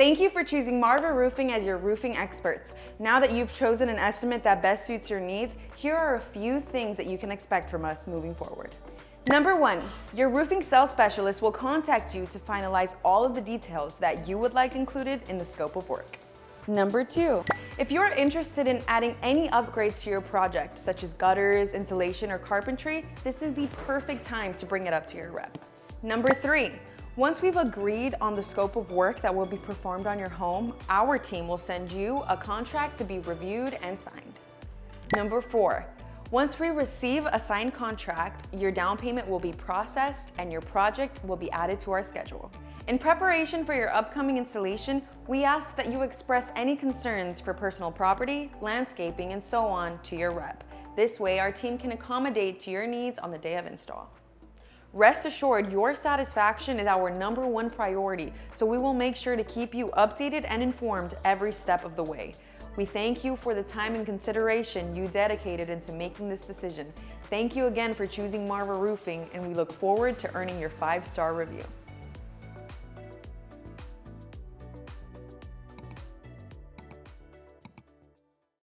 Thank you for choosing Marva Roofing as your roofing experts. Now that you've chosen an estimate that best suits your needs, here are a few things that you can expect from us moving forward. Number 1, your roofing sales specialist will contact you to finalize all of the details that you would like included in the scope of work. Number 2, if you're interested in adding any upgrades to your project, such as gutters, insulation, or carpentry, this is the perfect time to bring it up to your rep. Number 3, once we've agreed on the scope of work that will be performed on your home, our team will send you a contract to be reviewed and signed. Number 4, once we receive a signed contract, your down payment will be processed and your project will be added to our schedule. In preparation for your upcoming installation, we ask that you express any concerns for personal property, landscaping, and so on to your rep. This way, our team can accommodate to your needs on the day of install. Rest assured, your satisfaction is our number 1 priority, so we will make sure to keep you updated and informed every step of the way. We thank you for the time and consideration you dedicated into making this decision. Thank you again for choosing Marva Roofing, and we look forward to earning your 5-star review.